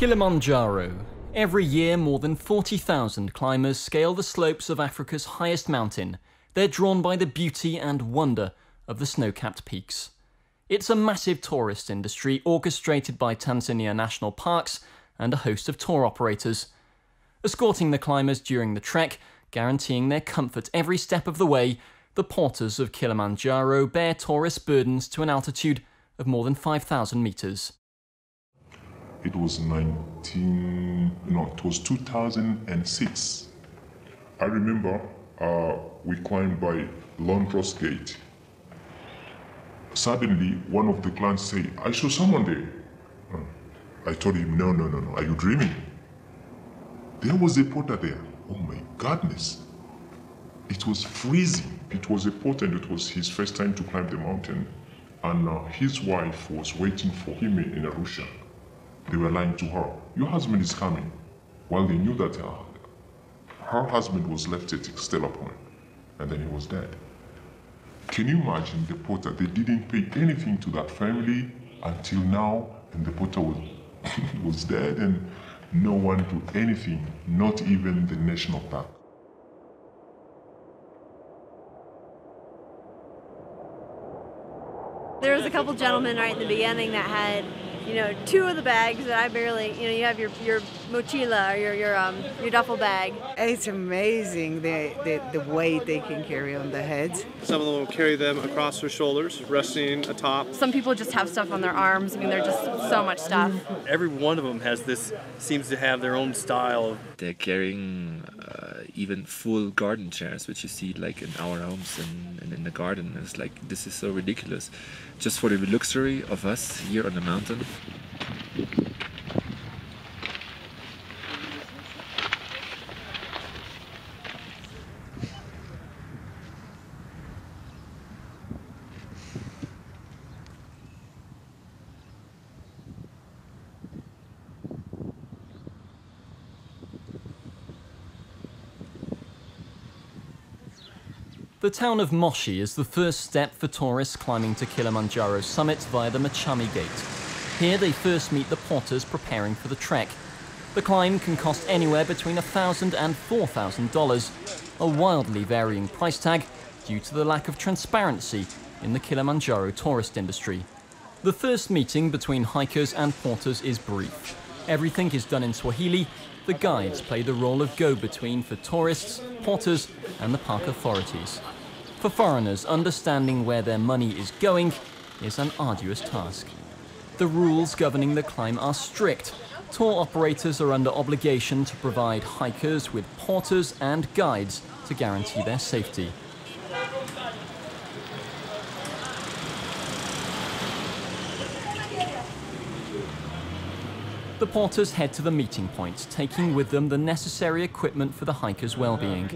Kilimajaro. Every year, more than 40,000 climbers scale the slopes of Africa's highest mountain. They're drawn by the beauty and wonder of the snow-capped peaks. It's a massive tourist industry orchestrated by Tanzania national parks and a host of tour operators, escorting the climbers during the trek, guaranteeing their comfort every step of the way. The porters of Kilimanjaro bear tourist burdens to an altitude of more than 5,000 meters. It was 2006. I remember we climbed by Autrans gate. Suddenly, one of the clients said, "I saw someone there." I told him, no, are you dreaming? There was a porter there. Oh my goodness. It was freezing. It was a porter and it was his first time to climb the mountain. And his wife was waiting for him in Rochelle. They were lying to her, "Your husband is coming." While they knew that her husband was left at Stella Point and then he was dead. Can you imagine the porter? They didn't pay anything to that family until now, and the porter was dead and no one did anything, not even the national park. There was a couple gentlemen right in the beginning that had, two of the bags that I barely, you have your mochila or your duffel bag. It's amazing the weight they can carry on their heads. Some of them will carry them across their shoulders, resting atop. Some people just have stuff on their arms. They're just so much stuff. Every one of them seems to have their own style. They're carrying even full garden chairs, which you see like in our homes and in the garden. It's like, this is so ridiculous. Just for the luxury of us here on the mountain. The town of Moshi is the first step for tourists climbing to Kilimanjaro's summit via the Machami Gate. Here they first meet the porters preparing for the trek. The climb can cost anywhere between $1,000 and $4,000, a wildly varying price tag due to the lack of transparency in the Kilimanjaro tourist industry. The first meeting between hikers and porters is brief. Everything is done in Swahili. The guides play the role of go-between for tourists, porters, and the park authorities. For foreigners, understanding where their money is going is an arduous task. The rules governing the climb are strict. Tour operators are under obligation to provide hikers with porters and guides to guarantee their safety. The porters head to the meeting point, taking with them the necessary equipment for the hikers' well-being.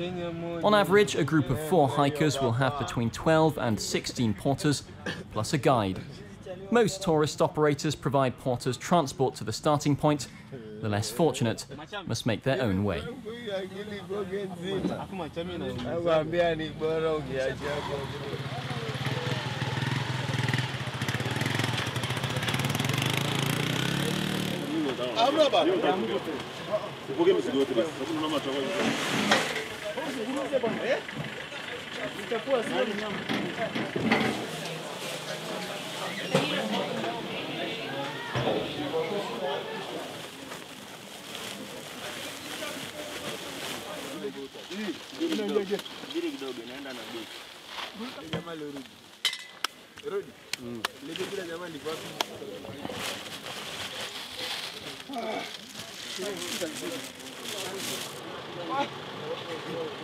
On average, a group of 4 hikers will have between 12 and 16 porters, plus a guide. Most tourist operators provide porters transport to the starting point. The less fortunate must make their own way.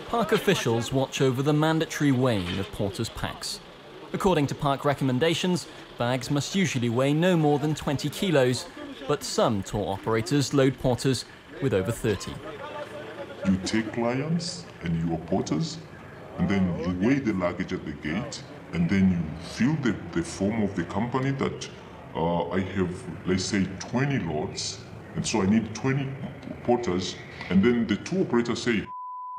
Park officials watch over the mandatory weighing of porters' packs. According to park recommendations, bags must usually weigh no more than 20 kilos, but some tour operators load porters with over 30. You take clients and your porters, and then you weigh the luggage at the gate, and then you fill the form of the company that I have, let's say, 20 loads, and so I need 20 porters, and then the tour operators say,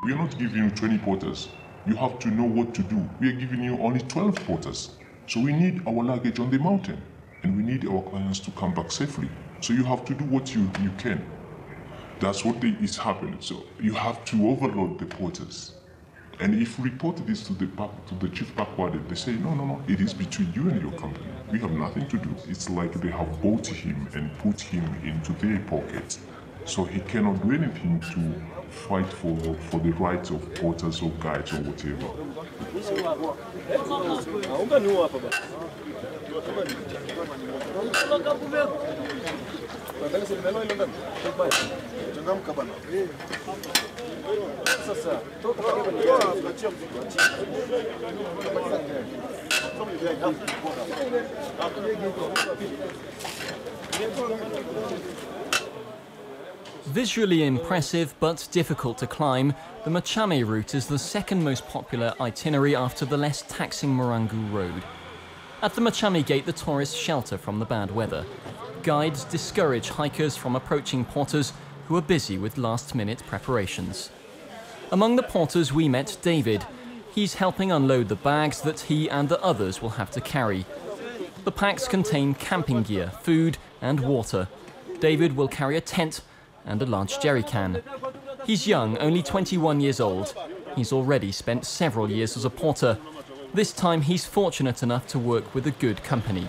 "We are not giving you 20 porters. You have to know what to do. We are giving you only 12 porters. So we need our luggage on the mountain, and we need our clients to come back safely. So you have to do what you can. That's what is happening. So you have to overload the porters. And if we report this to the chief park warden, they say, no, it is between you and your company. We have nothing to do. It's like they have bought him and put him into their pockets. So he cannot do anything to fight for the rights of porters or guides or whatever. Visually impressive but difficult to climb, the Machame route is the second most popular itinerary after the less taxing Barrancu road. At the Machame Gate, the tourists shelter from the bad weather. Guides discourage hikers from approaching porters who are busy with last-minute preparations. Among the porters we met David. He's helping unload the bags that he and the others will have to carry. The packs contain camping gear, food and water. David will carry a tent and a large jerry can. He's young, only 21 years old. He's already spent several years as a porter. This time he's fortunate enough to work with a good company.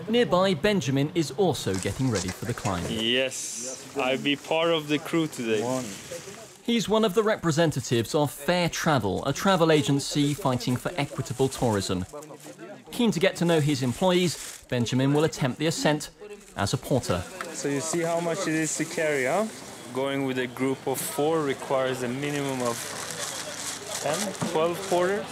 Nearby, Benjamin is also getting ready for the climb. Yes, I'll be part of the crew today. He's one of the representatives of Fair Travel, a travel agency fighting for equitable tourism. Keen to get to know his employees, Benjamin will attempt the ascent as a porter. So you see how much it is to carry, huh? Going with a group of 4 requires a minimum of 10, 12 porters.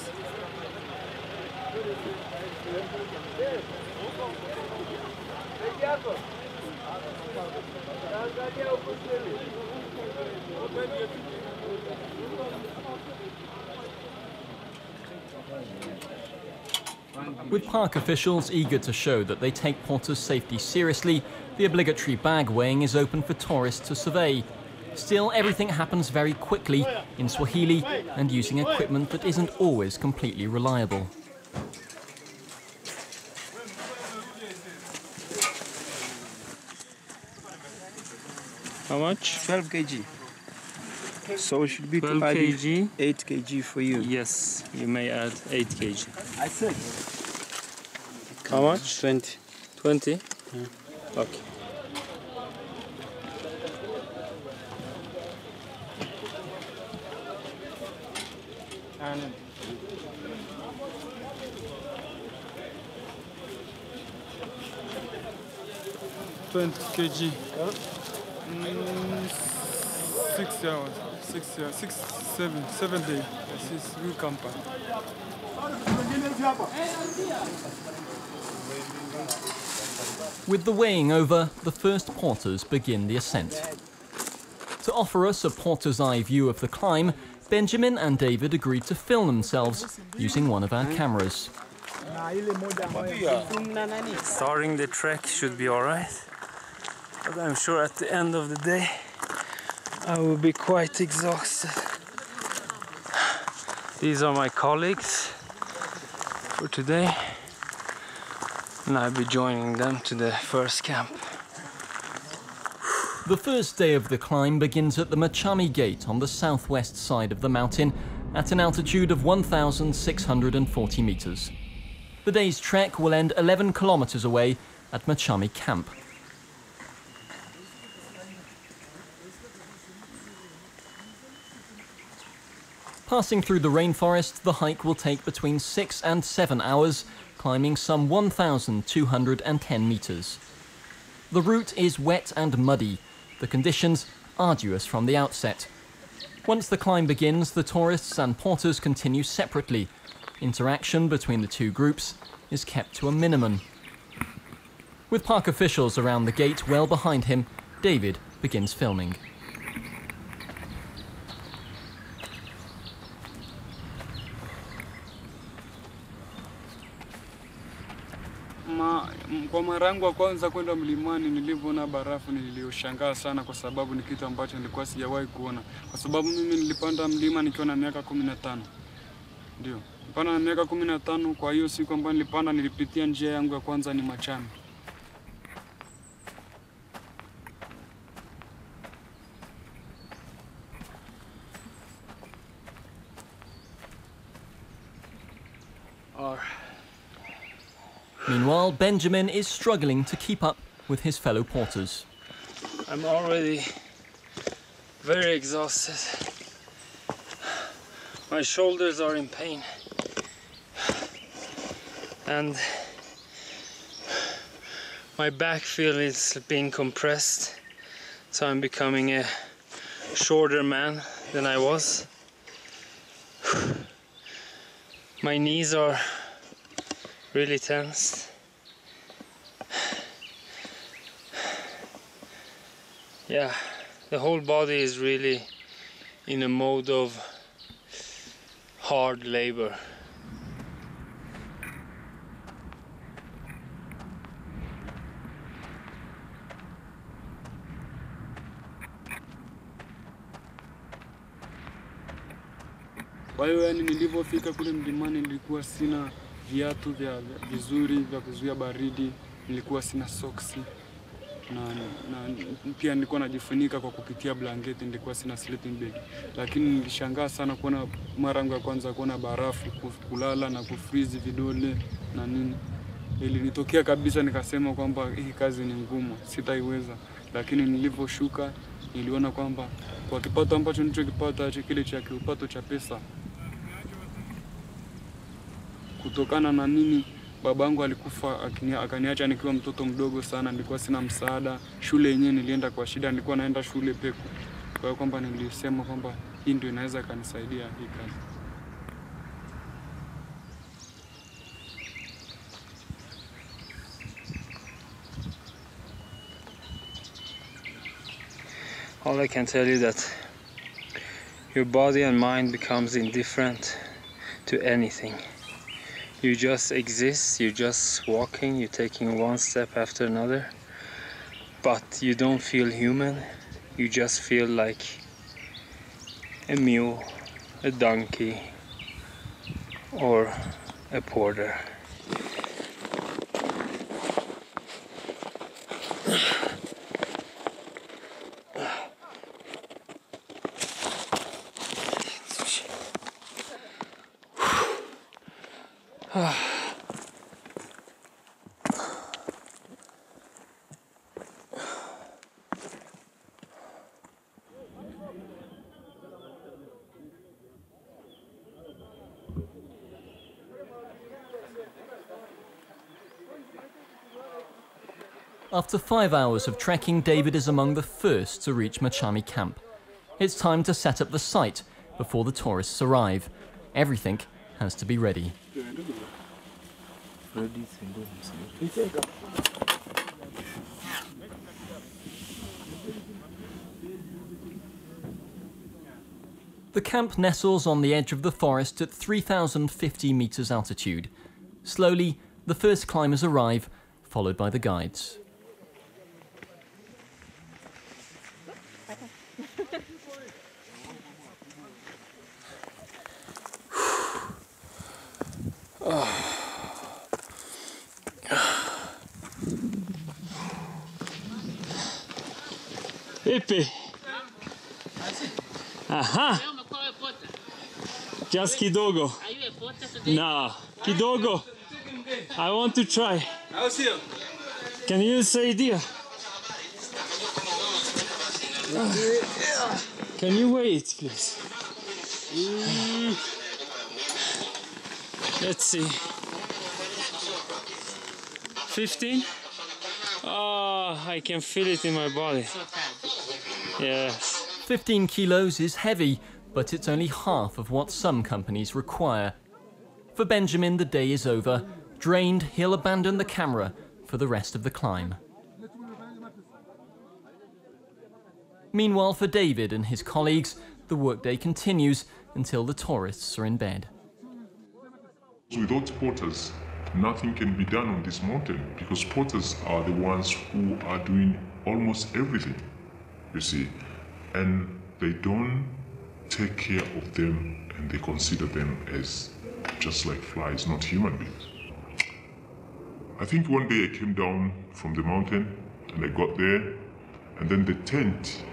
With park officials eager to show that they take porters' safety seriously, the obligatory bag weighing is open for tourists to survey. Still, everything happens very quickly in Swahili and using equipment that isn't always completely reliable. How much? 12 kg. So it should be 12 kg. 8 kg for you. Yes, you may add 8 kg. I said. How much? 20. 20? Yeah. Okay. And 20 kg. 6 hours. 7 days. This is good camper. With the weighing over, the first porters begin the ascent. To offer us a porter's eye view of the climb, Benjamin and David agreed to film themselves using one of our cameras. Starting the trek should be alright, but I'm sure at the end of the day I will be quite exhausted. These are my colleagues for today, and I'll be joining them to the first camp. The first day of the climb begins at the Machame Gate on the southwest side of the mountain at an altitude of 1,640 meters. The day's trek will end 11 kilometers away at Machame Camp. Passing through the rainforest, the hike will take between 6 and 7 hours, climbing some 1,210 meters. The route is wet and muddy, the conditions arduous from the outset. Once the climb begins, the tourists and porters continue separately. Interaction between the two groups is kept to a minimum. With park officials around the gate well behind him, David begins filming. Kwa mara yangu ya kwanza kwenda mlimani nilivyoona barafu nilioshangaa sana kwa sababu ni kitu ambacho nilikuwa sijawahi kuona. Kwa sababu mimi nilipanda mlima nikiwa na miaka 15. Ndio. Nilipanda na miaka 15, kwa hiyo siku ambayo nilipanda nilipitia njia yangu ya kwanza ni Machame. Meanwhile, Benjamin is struggling to keep up with his fellow porters. I'm already very exhausted. My shoulders are in pain. And my back feels being compressed. So I'm becoming a shorter man than I was. My knees are really tense. Yeah, the whole body is really in a mode of hard labor. Kwa hiyo yani nilipofika kule mlimani nilikuwa sina viatu vizuri vya kuzuia baridi, nilikuwa sina soksi na pia nilikuwa najifunika kwa kupitia blanketi, nilikuwa sina sleeping bag. Lakini nilishangaa sana kuona mara yangu ya kwanza kuona barafu, kulala na kufreeze vidole na nini. Ilinitokea kabisa nikasema kwamba hii kazi ni ngumu, sitaiweza. Lakini niliposhuka niliona kwamba kwa kipato ambacho nilichokipata kile cha kipato cha pesa, kutokana na nini, babangu alikufa akaniacha nikiwa mtoto mdogo sana, nilikuwa sina msaada. Shule yenyewe nilienda kwa shida, nilikuwa naenda shule peku. Kwa hiyo kwamba nilisema kwamba hii ndio inaweza kanisaidia hii kazi. All I can tell you that your body and mind becomes indifferent to anything. You just exist, you're just walking, you're taking one step after another, but you don't feel human. You just feel like a mule, a donkey, or a porter. After 5 hours of trekking, David is among the first to reach Machame camp. It's time to set up the site before the tourists arrive. Everything has to be ready. The camp nestles on the edge of the forest at 3,050 meters altitude. Slowly, the first climbers arrive, followed by the guides. Hippie. Aha. Just kidogo. No, kidogo. I want to try. Can you say dear? Can you wait, please? Let's see. 15? Oh, I can feel it in my body. Yes. 15 kilos is heavy, but it's only half of what some companies require. For Benjamin, the day is over. Drained, he'll abandon the camera for the rest of the climb. Meanwhile, for David and his colleagues, the workday continues until the tourists are in bed. Without porters, nothing can be done on this mountain, because porters are the ones who are doing almost everything, you see, and they don't take care of them and they consider them as just like flies, not human beings. I think one day I came down from the mountain and I got there, and then the tent,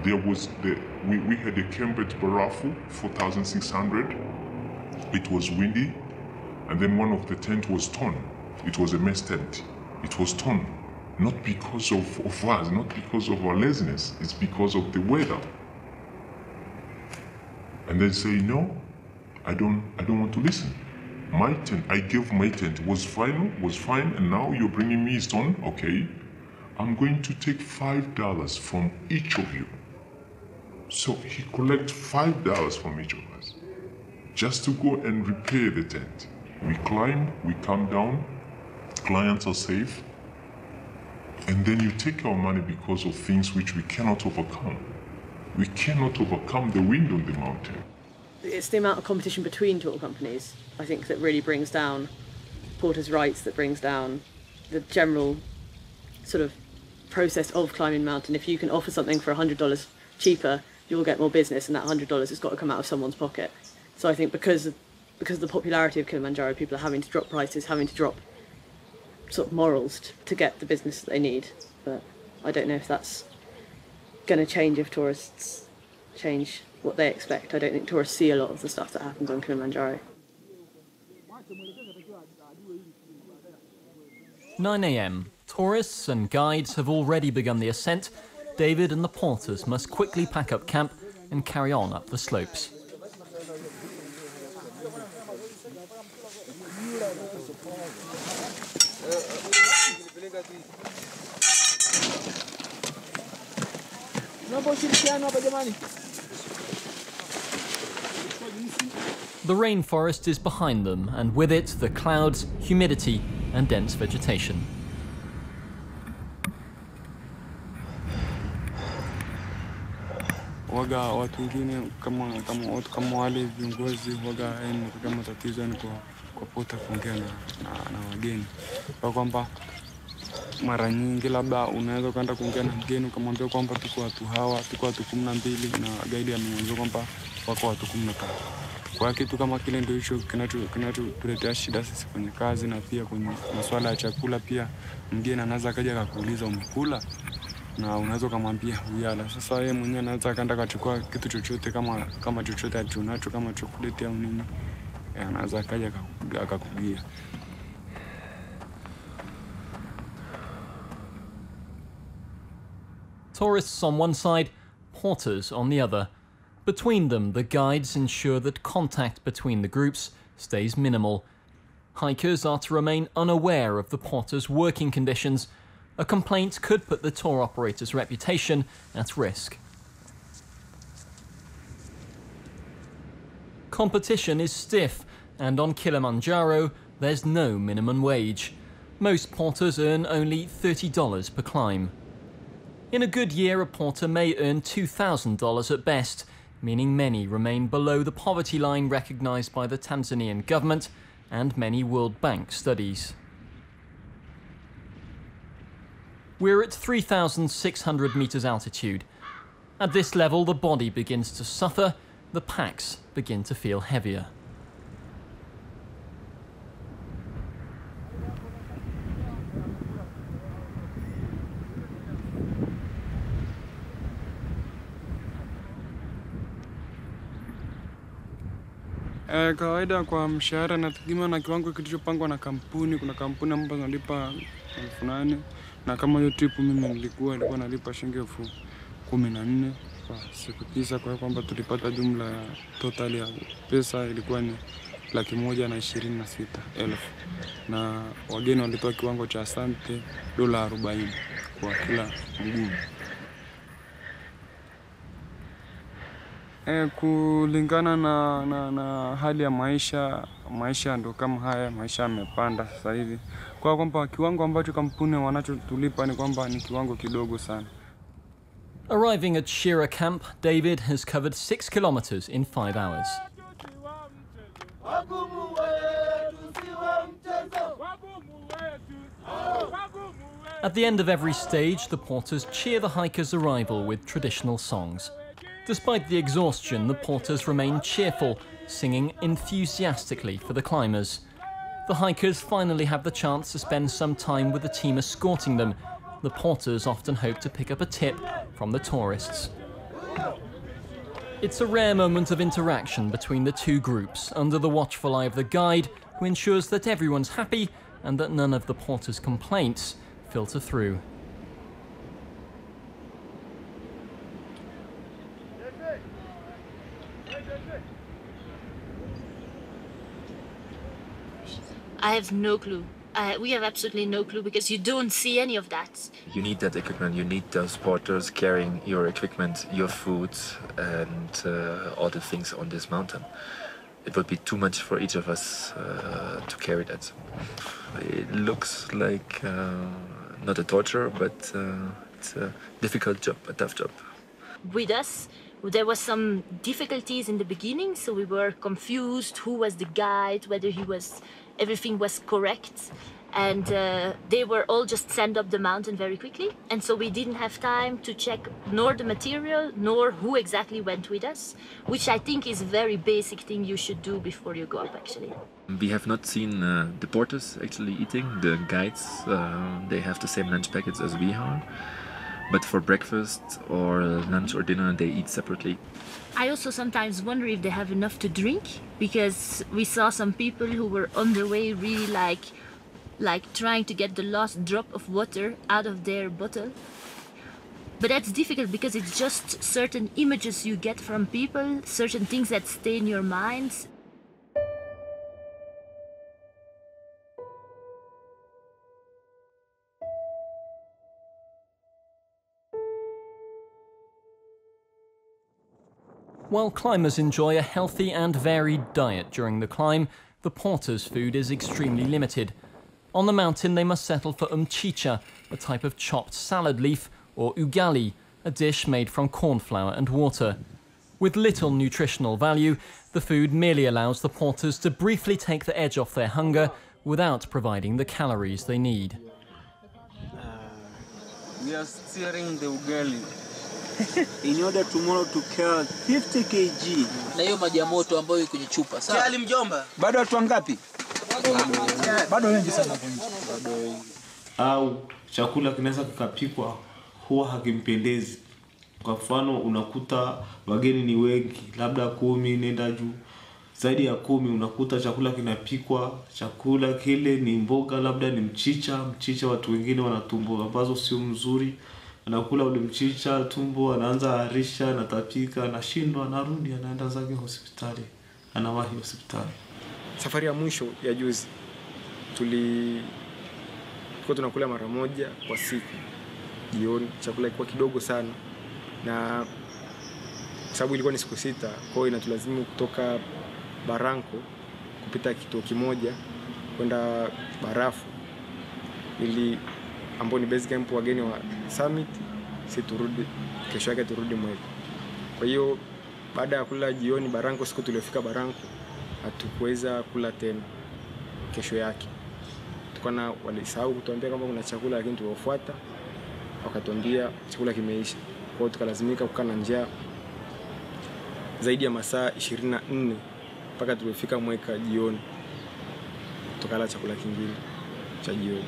we had a camp at Barrancu, 4,600. It was windy, and then one of the tent was torn. It was a mess tent. It was torn, not because of us, not because of our laziness, it's because of the weather. And then say, no, I don't want to listen. My tent, I gave my tent, was fine, and now you're bringing me stone, okay. I'm going to take $5 from each of you. So he collects $5 from each of us, just to go and repair the tent. We climb, we come down, clients are safe, and then you take our money because of things which we cannot overcome. We cannot overcome the wind on the mountain. It's the amount of competition between tour companies, I think, that really brings down porters' rights, that brings down the general sort of process of climbing mountain. If you can offer something for $100 cheaper, you'll get more business, and that $100 has got to come out of someone's pocket. So I think because of the popularity of Kilimanjaro, people are having to drop prices, having to drop sort of morals to get the business that they need. But I don't know if that's going to change if tourists change what they expect. I don't think tourists see a lot of the stuff that happens on Kilimanjaro. 9 a.m. Tourists and guides have already begun the ascent. David and the porters must quickly pack up camp and carry on up the slopes. The rainforest is behind them, and with it the clouds, humidity and dense vegetation. Waga watu wengine kama wale viongozi waga kama matatizo ni kwa pota kuongea na wageni. Kwa kwamba mara nyingi labda unaweza kwenda kuongea na mgeni ukamwambia kwamba tuko watu 12 na guide amemwambia kwamba wako watu 15. Kwa kitu kama kile ndio hicho kinatuletea shida sisi kwenye kazi, na pia kwenye masuala ya chakula pia mgeni anaweza kaja kukuuliza umekula, na unaweza kumwambia uyala. Sasa yeye mwenyewe anaweza kaenda kachukua kitu chochote kama chochote alichonacho kama chocolate au nini, anaweza kaja akakugia. Tourists on one side, porters on the other. Between them, the guides ensure that contact between the groups stays minimal. Hikers are to remain unaware of the porters' working conditions. A complaint could put the tour operator's reputation at risk. Competition is stiff, and on Kilimajaro, there's no minimum wage. Most porters earn only $30 per climb. In a good year, a porter may earn $2,000 at best, meaning many remain below the poverty line recognised by the Tanzanian government and many World Bank studies. We're at 3,600 metres altitude. At this level, the body begins to suffer, the packs begin to feel heavier. Kawaida kwa mshahara nategemea na kiwango kilichopangwa na kampuni. Kuna kampuni ambazo zinalipa 8,000, na kama hiyo trip mimi nilikuwa nalipa shilingi 14,000 kwa siku 9, kwa kwamba tulipata jumla ya total ya pesa ilikuwa ni $126,000, na wageni walitoa kiwango cha asante $40 kwa kila mguu. Kulingana na hali ya maisha ndo kama haya, maisha yamepanda sasa hivi. Kwa kwamba kiwango ambacho kampuni wanachotulipa ni kwamba ni kiwango kidogo sana. Arriving at Shira camp, David has covered 6 kilometers in 5 hours. At the end of every stage, the porters cheer the hikers' arrival with traditional songs. Despite the exhaustion, the porters remain cheerful, singing enthusiastically for the climbers. The hikers finally have the chance to spend some time with the team escorting them. The porters often hope to pick up a tip from the tourists. It's a rare moment of interaction between the two groups under the watchful eye of the guide, who ensures that everyone's happy and that none of the porters' complaints filter through. I have no clue. We have absolutely no clue because you don't see any of that. You need that equipment, you need those porters carrying your equipment, your food, and all the things on this mountain. It would be too much for each of us to carry that. It looks like not a torture, but it's a difficult job, a tough job. With us, there was some difficulties in the beginning, so we were confused who was the guide, whether everything was correct, and they were all just sent up the mountain very quickly, and so we didn't have time to check nor the material nor who exactly went with us, which I think is a very basic thing you should do before you go up actually. We have not seen the porters actually eating. The guides, they have the same lunch packets as we are, but for breakfast or lunch or dinner they eat separately. I also sometimes wonder if they have enough to drink, because we saw some people who were on their way really like trying to get the last drop of water out of their bottle. But that's difficult because it's just certain images you get from people, certain things that stay in your mind. While climbers enjoy a healthy and varied diet during the climb, the porters' food is extremely limited. On the mountain they must settle for mchicha, a type of chopped salad leaf, or ugali, a dish made from corn flour and water. With little nutritional value, the food merely allows the porters to briefly take the edge off their hunger without providing the calories they need. We are steering the ugali in order tomorrow to carry 50 kg. Na hiyo maji ya moto ambayo iko kwenye chupa. Sawa. Tayari mjomba. Bado watu wangapi? Bado wengi sana bado wengi. Au chakula kinaweza kikapikwa huwa hakimpendezi. Kwa mfano unakuta wageni ni wengi, labda 10 nenda juu. Zaidi ya 10 unakuta chakula kinapikwa, chakula kile ni mboga, labda ni mchicha watu wengine wana tumbo ambazo sio mzuri. Anakula ule mchicha, tumbo anaanza harisha, anatapika, anashindwa, anarudi, anaenda zake hospitali. Anawahi hospitali. Safari ya mwisho ya juzi tulikuwa tunakula mara moja kwa siku jioni. Chakula kilikuwa kidogo sana, na sababu ilikuwa ni siku 6, kwa hiyo inatulazimu kutoka Barrancu kupita kituo kimoja kwenda Barafu, ili ambao ni base camp wageni wa summit, si turudi kesho yake turudi Mweko. Kwa hiyo baada ya kula jioni Barrancu, siku tuliofika Barrancu hatukuweza kula tena kesho yake. Tukana walisahau kutuambia kama kuna chakula, lakini tulifuata wakatuambia chakula kimeisha. Kwa hiyo tukalazimika kukaa na njaa zaidi ya masaa 24 mpaka tulifika Mweka jioni. Tukala chakula kingine cha jioni.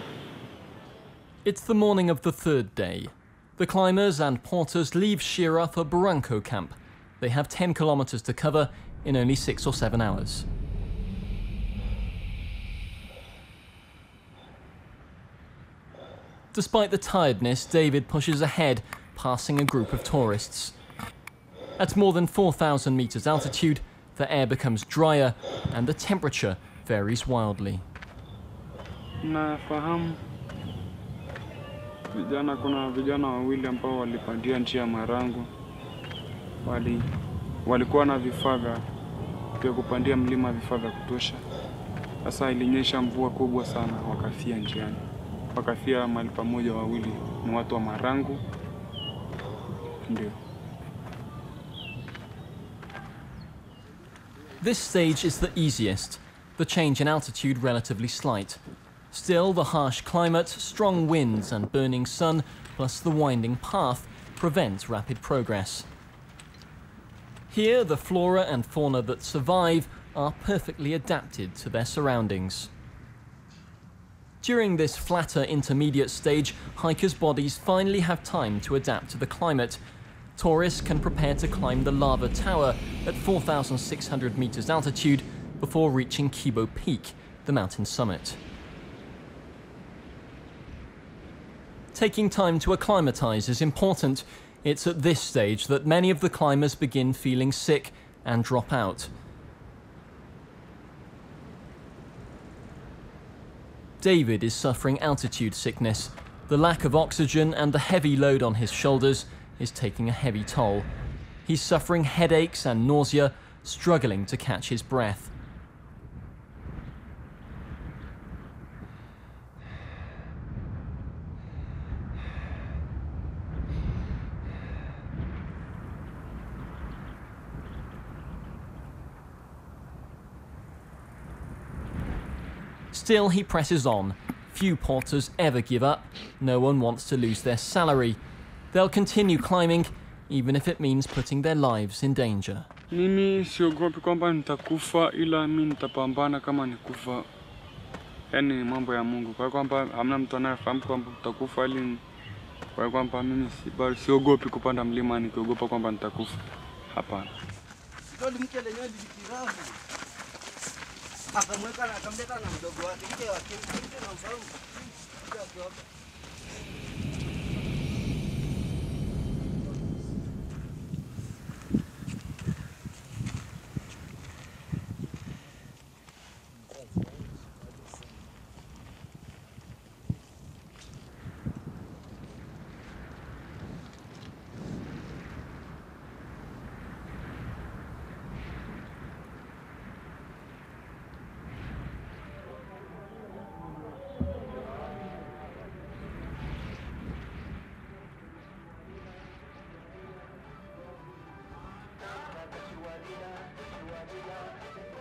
It's the morning of the 3rd day. The climbers and porters leave Shira for Barrancu camp. They have 10 kilometers to cover in only 6 or 7 hours. Despite the tiredness, David pushes ahead, passing a group of tourists. At more than 4,000 meters altitude, the air becomes drier and the temperature varies wildly. Nafahamu kuna vijana wawili ambao walipandia njia Marangu. Walikuwa na vifaa vya kupandia mlima, vifaa vya kutosha. Sasa ilinyesha mvua kubwa sana, wakafia njiani. Wakafia mahali pamoja wawili, ni watu wa Marangu. Ndio. This stage is the easiest, the change in altitude relatively slight. Still, the harsh climate, strong winds and burning sun, plus the winding path, prevent rapid progress. Here, the flora and fauna that survive are perfectly adapted to their surroundings. During this flatter intermediate stage, hikers' bodies finally have time to adapt to the climate. Tourists can prepare to climb the lava tower at 4,600 meters altitude before reaching Kibo Peak, the mountain summit. Taking time to acclimatize is important. It's at this stage that many of the climbers begin feeling sick and drop out. David is suffering altitude sickness. The lack of oxygen and the heavy load on his shoulders is taking a heavy toll. He's suffering headaches and nausea, struggling to catch his breath. Still, he presses on. Few porters ever give up. No one wants to lose their salary. They'll continue climbing, even if it means putting their lives in danger. Mimi siogopi kwamba nitakufa, ila mimi nitapambana kama nikufa. Yaani mambo ya Mungu. Kwa kwamba hamna mtu anayefahamu kwamba utakufa, ili kwa kwamba mimi siogopi kupanda mlima nikiogopa kwamba nitakufa. Hapana. Akamweka na akamleta na mdogo wake, mke wake na mfahamu.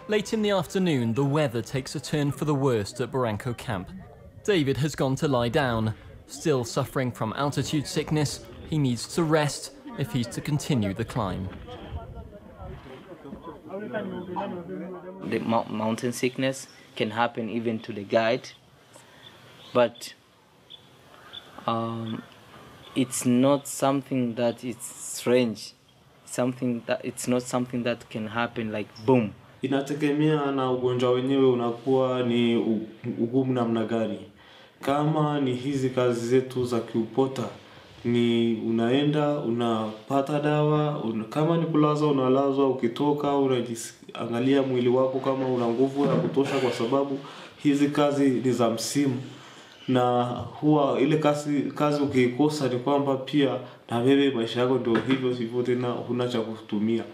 Late in the afternoon, the weather takes a turn for the worst at Barrancu camp. David has gone to lie down. Still suffering from altitude sickness, he needs to rest if he's to continue the climb. The mountain sickness can happen even to the guide, but it's not something that is strange. It's not something that can happen like boom. Inategemea na ugonjwa wenyewe unakuwa ni ugumu namna gani. Kama ni hizi kazi zetu za kiupota, ni unaenda, unapata dawa, kama ni kulazwa unalazwa, ukitoka unajiangalia mwili wako kama una nguvu ya kutosha, kwa sababu hizi kazi ni za msimu. Na huwa ile kazi ukikosa ni kwamba pia na wewe maisha yako ndio hivyo tena huna cha kutumia.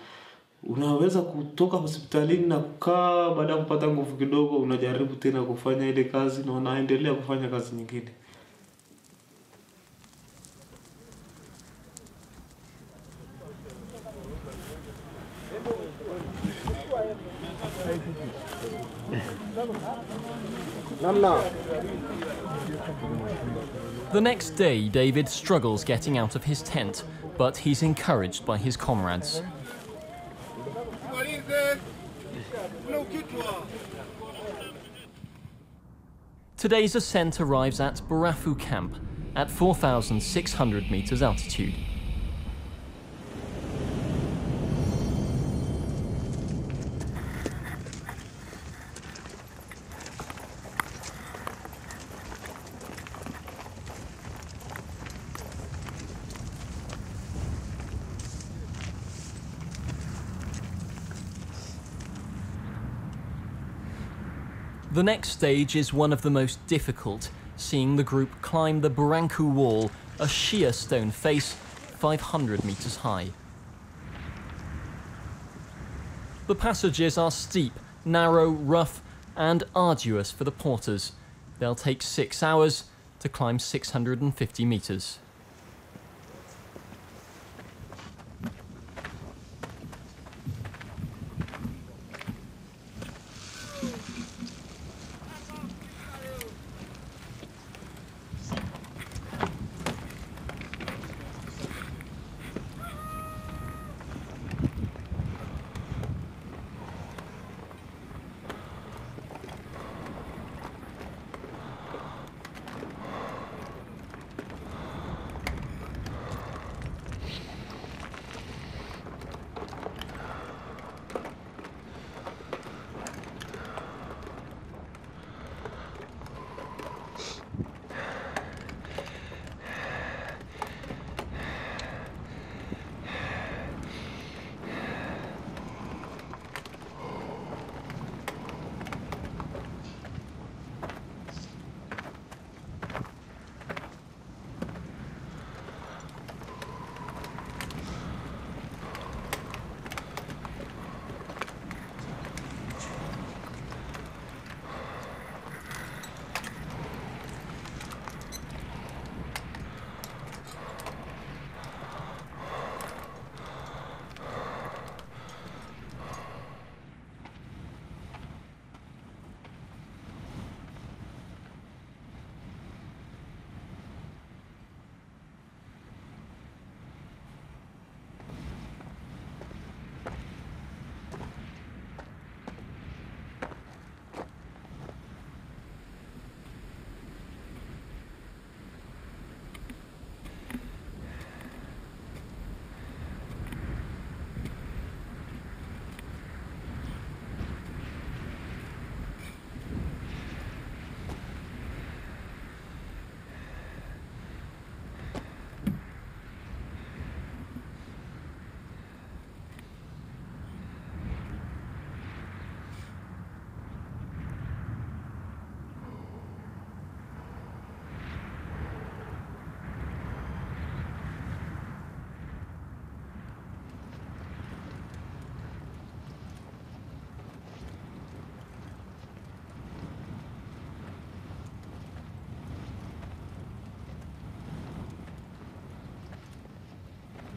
Unaweza kutoka hospitalini na kukaa, baada ya kupata nguvu kidogo unajaribu tena kufanya ile kazi na unaendelea kufanya kazi nyingine. The next day, David struggles getting out of his tent, but he's encouraged by his comrades. Today's ascent arrives at Barrancu camp at 4,600 meters altitude. The next stage is one of the most difficult, seeing the group climb the Barrancu Wall, a sheer stone face 500 meters high. The passages are steep, narrow, rough, and arduous for the porters. They'll take 6 hours to climb 650 meters.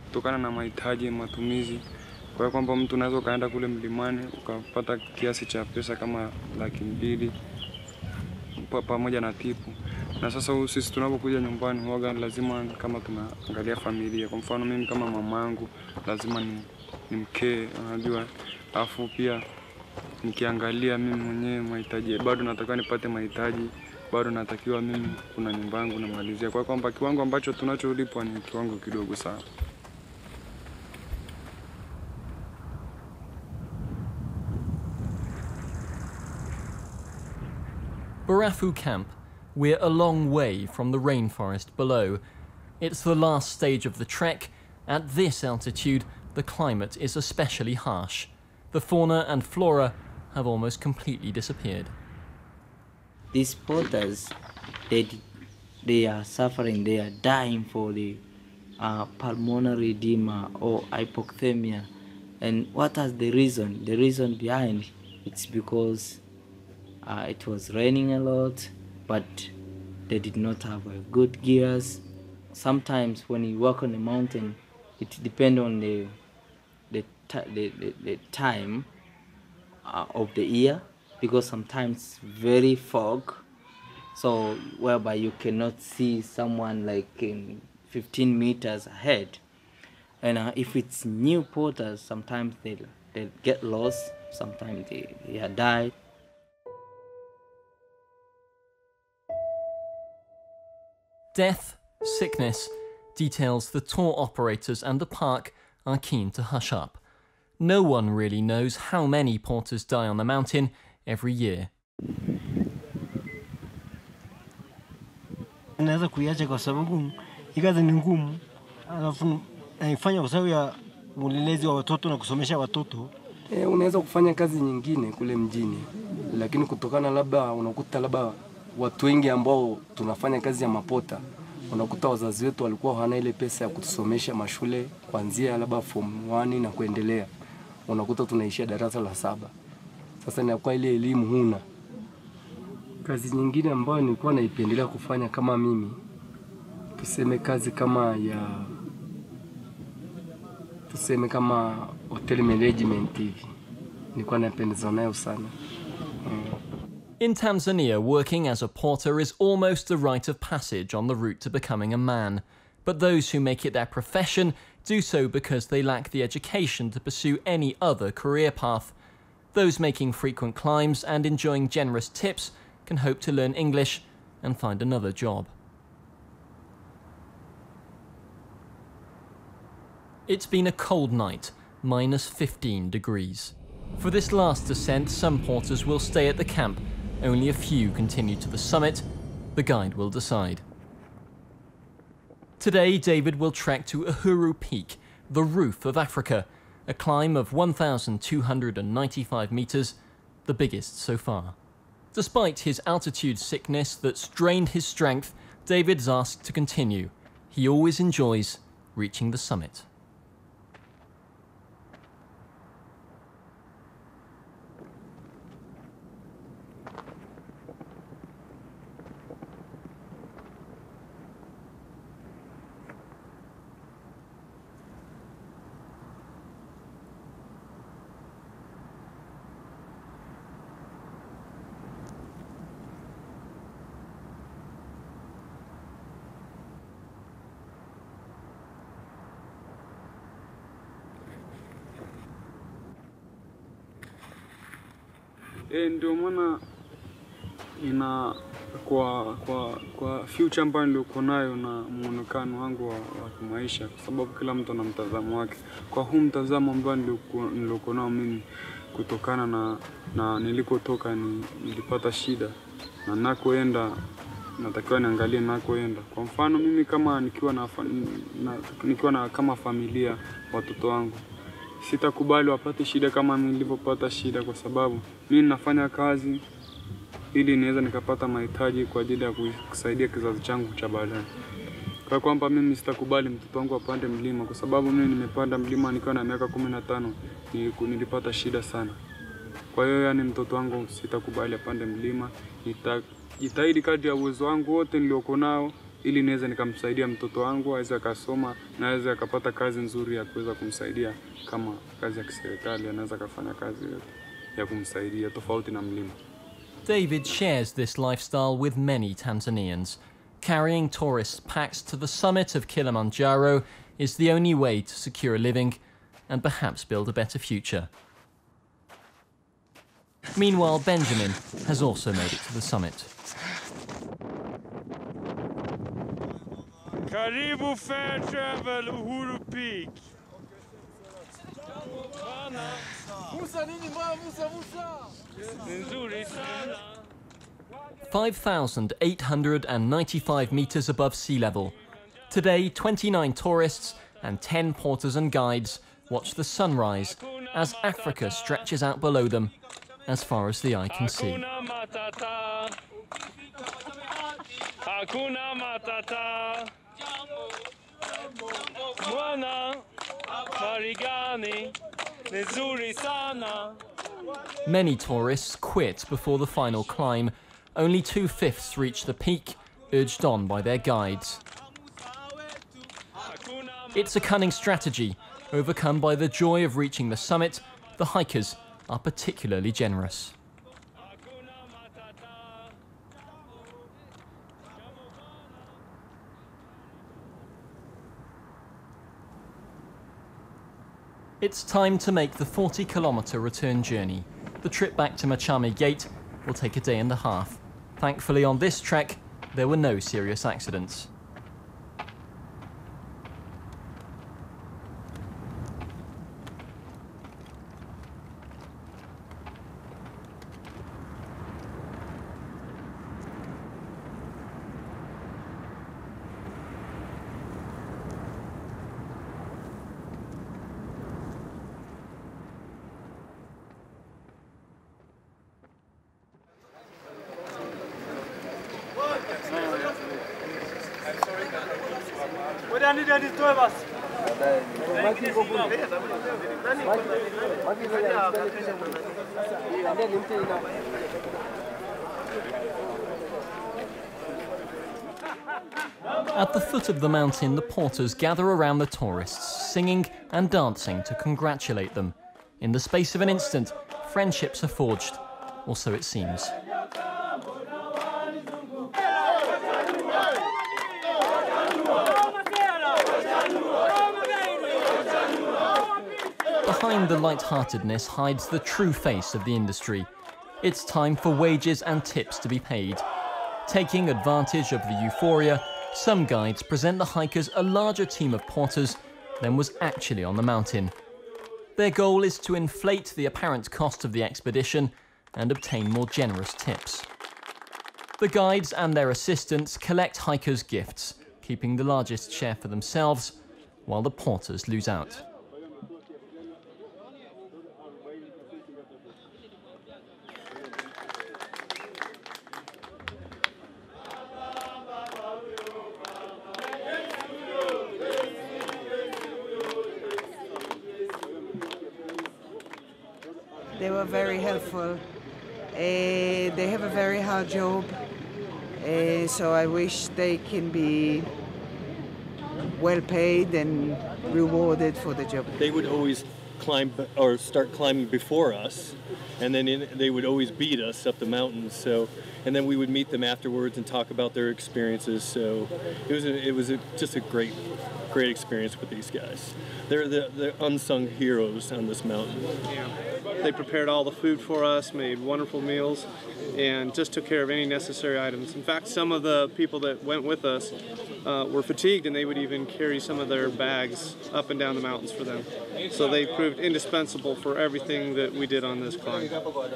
kutokana na mahitaji matumizi. Kwa hiyo kwamba mtu unaweza kaenda kule mlimani ukapata kiasi cha pesa kama 200,000 pamoja na tipu. Na sasa sisi tunapokuja nyumbani huaga lazima kama tunaangalia familia. Kwa mfano mimi kama mamangu lazima ni mkee, unajua. Alafu pia nikiangalia mimi mwenyewe mahitaji, bado natakiwa nipate mahitaji, bado natakiwa mimi kuna nyumba yangu namalizia. Kwa kwamba kiwango ambacho tunacholipwa ni kiwango kidogo sana. Barrancu camp, we're a long way from the rainforest below. It's the last stage of the trek. At this altitude, the climate is especially harsh. The fauna and flora have almost completely disappeared. These porters, they are suffering, they are dying for the pulmonary edema or hypothermia. And what is the reason? The reason behind it's because it was raining a lot, but they did not have good gears. Sometimes when you walk on the mountain, it depends on the time of the year, because sometimes very fog, so whereby you cannot see someone like in 15 meters ahead. And if it's new porters, sometimes they get lost, sometimes they die. Death, sickness, details the tour operators and the park are keen to hush up. No one really knows how many porters die on the mountain every year. Naweza kuiacha kwa sababu kazi ni ngumu, alafu naifanya kwa sababu ya ulelezi wa watoto na kusomesha watoto. Unaweza kufanya kazi nyingine kule mjini, lakini kutokana labda unakuta labda watu wengi ambao tunafanya kazi ya mapota, unakuta wazazi wetu walikuwa hawana ile pesa ya kutusomesha mashule kuanzia labda form 1 na kuendelea. Unakuta tunaishia darasa la 7. Sasa inakuwa ile elimu huna. Kazi nyingine ambayo nilikuwa naipendelea kufanya kama mimi, tuseme kazi kama hotel management hivi, nilikuwa napendezwa nayo sana. In Tanzania, working as a porter is almost a rite of passage on the route to becoming a man. But those who make it their profession do so because they lack the education to pursue any other career path. Those making frequent climbs and enjoying generous tips can hope to learn English and find another job. It's been a cold night, -15 degrees. For this last descent, some porters will stay at the camp. Only a few continue to the summit. The guide will decide. Today, David will trek to Uhuru Peak, the roof of Africa, a climb of 1,295 meters, the biggest so far. Despite his altitude sickness that's drained his strength, David's asked to continue. He always enjoys reaching the summit. Ndio maana kwa future ambayo nilikuwa nayo na muonekano wangu wa kimaisha, kwa sababu kila mtu ana mtazamo wake. Kwa huu mtazamo ambao nilikuwa nao mimi, kutokana na nilikotoka nilipata shida, na nakoenda natakiwa niangalie nakoenda. Kwa mfano mimi kama nikiwa na kama familia watoto wangu, sitakubali wapate shida kama mimi nilipopata shida, kwa sababu mimi nafanya kazi ili niweza nikapata mahitaji kwa ajili ya kusaidia kizazi changu cha baadaye. Kwa kwamba mimi sitakubali mtoto wangu apande mlima, kwa sababu mimi nimepanda mlima nikiwa na miaka 15, nilipata shida sana. Kwa hiyo yani mtoto wangu sitakubali apande mlima. Nitajitahidi kadri ya uwezo wangu wote niliokuwa nao ili niweze nikamsaidia mtoto wangu aweze akasoma na aweze akapata kazi nzuri ya kuweza kumsaidia. Kama kazi ya kiserikali anaweza kufanya kazi ya kumsaidia tofauti na mlima. David shares this lifestyle with many Tanzanians. Carrying tourists' packs to the summit of Kilimajaro is the only way to secure a living and perhaps build a better future. Meanwhile, Benjamin has also made it to the summit. Karibu Fair Travel Uhuru Peak. 5,895 meters above sea level. Today, 29 tourists and 10 porters and guides watch the sunrise as Africa stretches out below them as far as the eye can see. Hakuna Matata. Mwana Marigani. Nzuri sana. Many tourists quit before the final climb. Only 2/5 reach the peak, urged on by their guides. It's a cunning strategy. Overcome by the joy of reaching the summit, the hikers are particularly generous. It's time to make the 40-kilometer return journey. The trip back to Machame Gate will take a day and a half. Thankfully, on this trek, there were no serious accidents. At the foot of the mountain, the porters gather around the tourists, singing and dancing to congratulate them. In the space of an instant, friendships are forged, or so it seems. Behind the light-heartedness hides the true face of the industry. It's time for wages and tips to be paid. Taking advantage of the euphoria, some guides present the hikers a larger team of porters than was actually on the mountain. Their goal is to inflate the apparent cost of the expedition and obtain more generous tips. The guides and their assistants collect hikers' gifts, keeping the largest share for themselves, while the porters lose out. They were very helpful. They have a very hard job, so I wish they can be well paid and rewarded for the job. They would always climb or start climbing before us, and then they would always beat us up the mountains. So, and then we would meet them afterwards and talk about their experiences. So it was just a great experience with these guys. They're the unsung heroes on this mountain. Yeah. They prepared all the food for us, made wonderful meals, and just took care of any necessary items. In fact, some of the people that went with us were fatigued, and they would even carry some of their bags up and down the mountains for them. So they proved indispensable for everything that we did on this climb.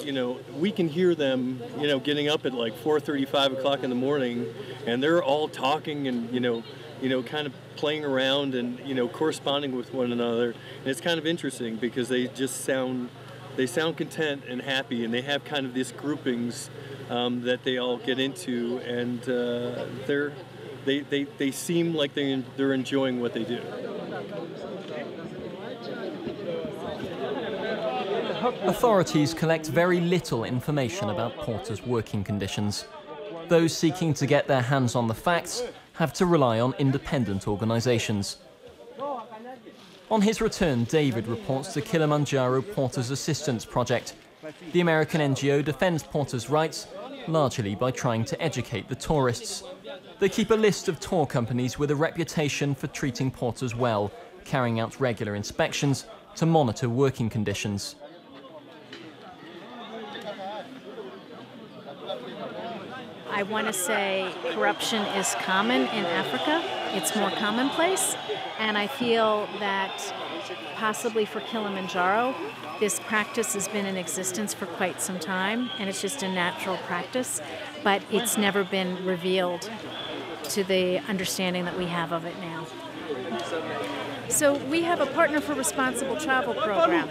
You know, we can hear them, you know, getting up at like 4:30, 5 o'clock in the morning, and they're all talking and, you know, kind of playing around and, you know, corresponding with one another. And it's kind of interesting because they just sound content and happy, and they have kind of these groupings that they all get into, and they seem like they're enjoying what they do. Authorities collect very little information about porters' working conditions. Those seeking to get their hands on the facts have to rely on independent organisations. On his return, David reports the Kilimajaro Porters Assistance Project. The American NGO defends porters' rights, largely by trying to educate the tourists. They keep a list of tour companies with a reputation for treating porters well, carrying out regular inspections to monitor working conditions. I want to say corruption is common in Africa. It's more commonplace. And I feel that possibly for Kilimanjaro, this practice has been in existence for quite some time, and it's just a natural practice, but it's never been revealed to the understanding that we have of it now. So we have a Partner for Responsible Travel program.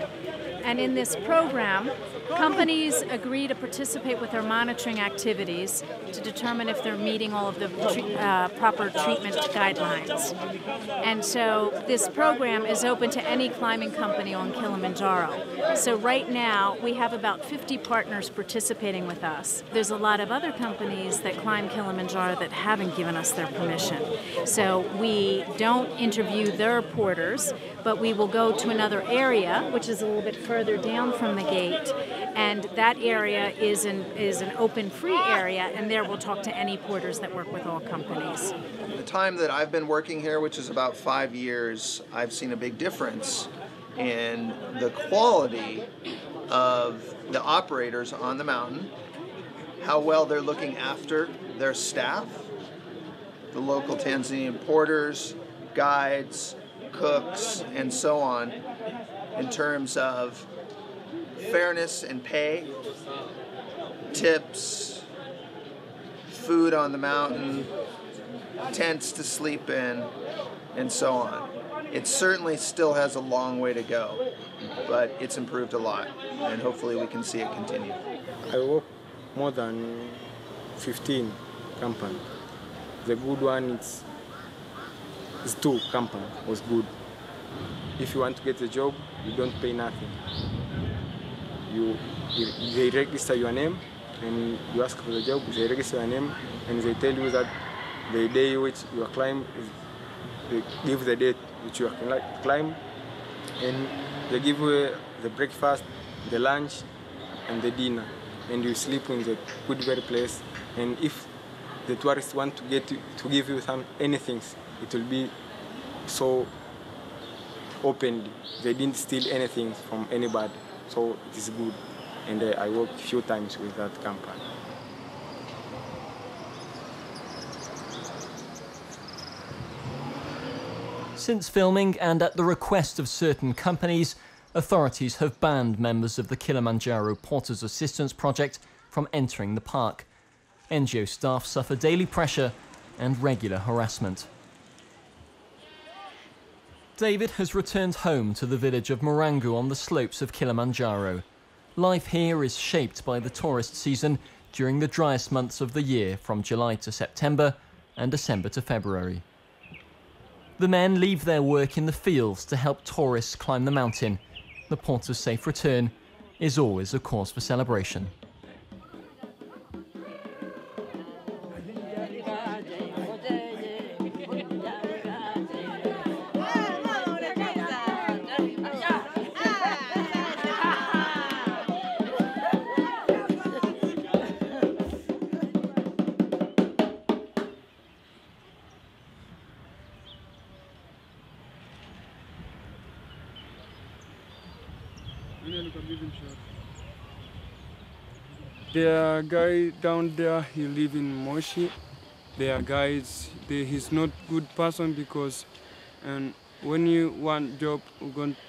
And in this program, companies agree to participate with our monitoring activities to determine if they're meeting all of the proper treatment guidelines. And so this program is open to any climbing company on Kilimanjaro. So right now, we have about 50 partners participating with us. There's a lot of other companies that climb Kilimanjaro that haven't given us their permission. So we don't interview their porters, but we will go to another area, which is a little bit further down from the gate, and that area is an open free area, and there we'll talk to any porters that work with all companies. The time that I've been working here, which is about 5 years, I've seen a big difference in the quality of the operators on the mountain, how well they're looking after their staff, the local Tanzanian porters, guides, cooks, and so on, in terms of fairness and pay, tips, food on the mountain, tents to sleep in, and so on. It certainly still has a long way to go, but it's improved a lot, and hopefully we can see it continue. I work more than 15 companies. The good one is 2 companies was good. If you want to get a job, you don't pay nothing. They register your name, and you ask for the job, they register your name, and they tell you that the day which you are climb, they give the date which you are climb, and they give you the breakfast, the lunch, and the dinner, and you sleep in the good very place. And if the tourists want to give you anything, it will be so openly. They didn't steal anything from anybody, so it is good. And I worked a few times with that company. Since filming and at the request of certain companies, authorities have banned members of the Kilimajaro Porters Assistance Project from entering the park. NGO staff suffer daily pressure and regular harassment. David has returned home to the village of Barrancu on the slopes of Kilimanjaro. Life here is shaped by the tourist season during the driest months of the year, from July to September and December to February. The men leave their work in the fields to help tourists climb the mountain. The porter's safe return is always a cause for celebration. The guy down there, he live in Moshi. There are guys, he's not good person because when you want job, we're going to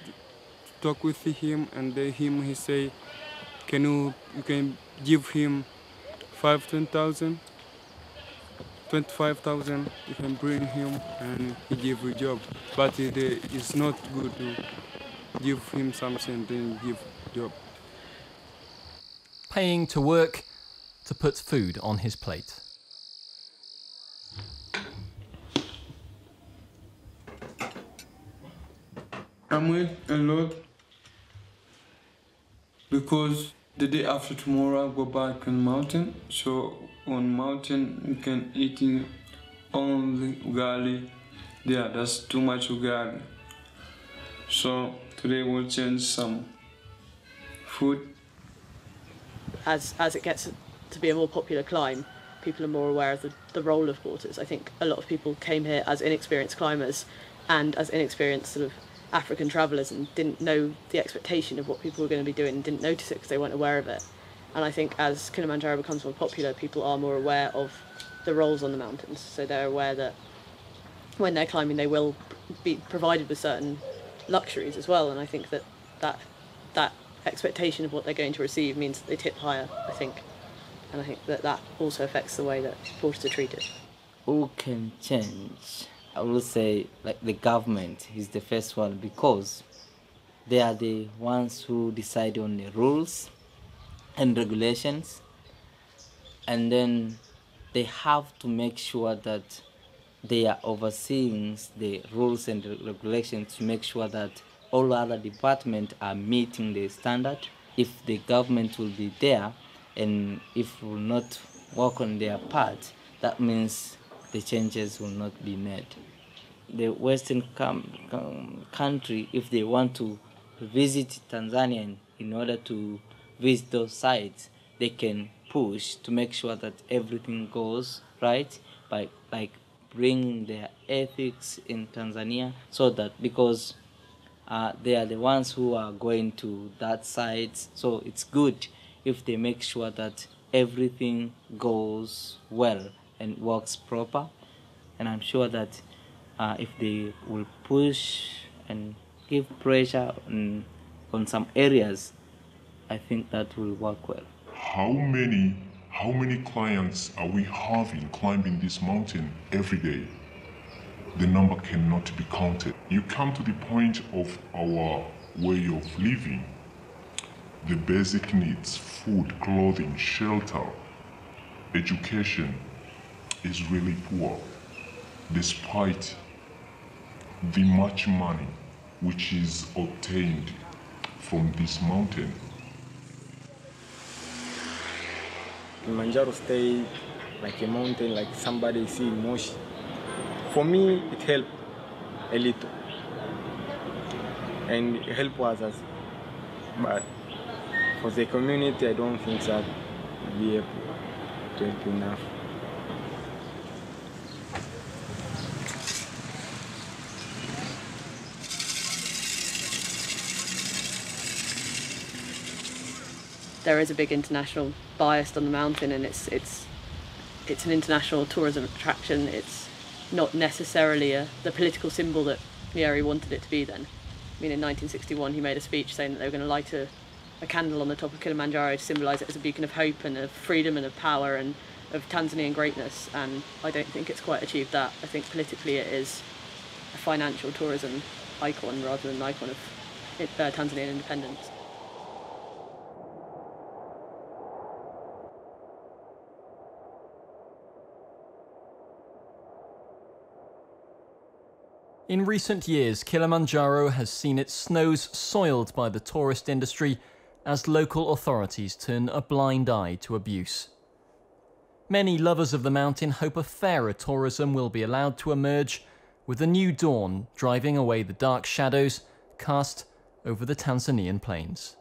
talk with him, and he say, you can give him 10,000, 25,000, you can bring him and he give you a job. But it's not good to give him something, then give job. Paying to work to put food on his plate. I'm with a lot because the day after tomorrow I go back on mountain. So on mountain you can eat only ugali. Yeah, that's too much ugali. So today we'll change some food. As it gets to be a more popular climb, people are more aware of the role of porters. I think a lot of people came here as inexperienced climbers and as inexperienced sort of African travellers and didn't know the expectation of what people were going to be doing and didn't notice it because they weren't aware of it. And I think as Kilimanjaro becomes more popular, people are more aware of the roles on the mountains. So they're aware that when they're climbing, they will be provided with certain luxuries as well. And I think that expectation of what they're going to receive means that they tip higher, I think. And I think that also affects the way that porters are treated. Who can change? I will say like the government is the first one, because they are the ones who decide on the rules and regulations, and then they have to make sure that they are overseeing the rules and the regulations to make sure that all other departments are meeting the standard. If the government will be there and if will not work on their part, that means the changes will not be made. The Western country, if they want to visit Tanzania in order to visit those sites, they can push to make sure that everything goes right by like bringing their ethics in Tanzania, so that because they are the ones who are going to that site, so it's good if they make sure that everything goes well and works proper. And I'm sure that if they will push and give pressure on some areas, I think that will work well. How many clients are we having climbing this mountain every day? The number cannot be counted. You come to the point of our way of living. The basic needs, food, clothing, shelter, education, is really poor, despite the much money which is obtained from this mountain. Kilimanjaro stay like a mountain, like somebody see Moshi. For me, it helped a little, and it helped others. But for the community, I don't think that will be able to help enough. There is a big international bias on the mountain, and it's an international tourism attraction. It's not necessarily the political symbol that Nyeri wanted it to be then. I mean, in 1961 he made a speech saying that they were going to light a candle on the top of Kilimanjaro to symbolise it as a beacon of hope and of freedom and of power and of Tanzanian greatness, and I don't think it's quite achieved that. I think politically it is a financial tourism icon rather than an icon of Tanzanian independence. In recent years, Kilimanjaro has seen its snows soiled by the tourist industry as local authorities turn a blind eye to abuse. Many lovers of the mountain hope a fairer tourism will be allowed to emerge, with a new dawn driving away the dark shadows cast over the Tanzanian plains.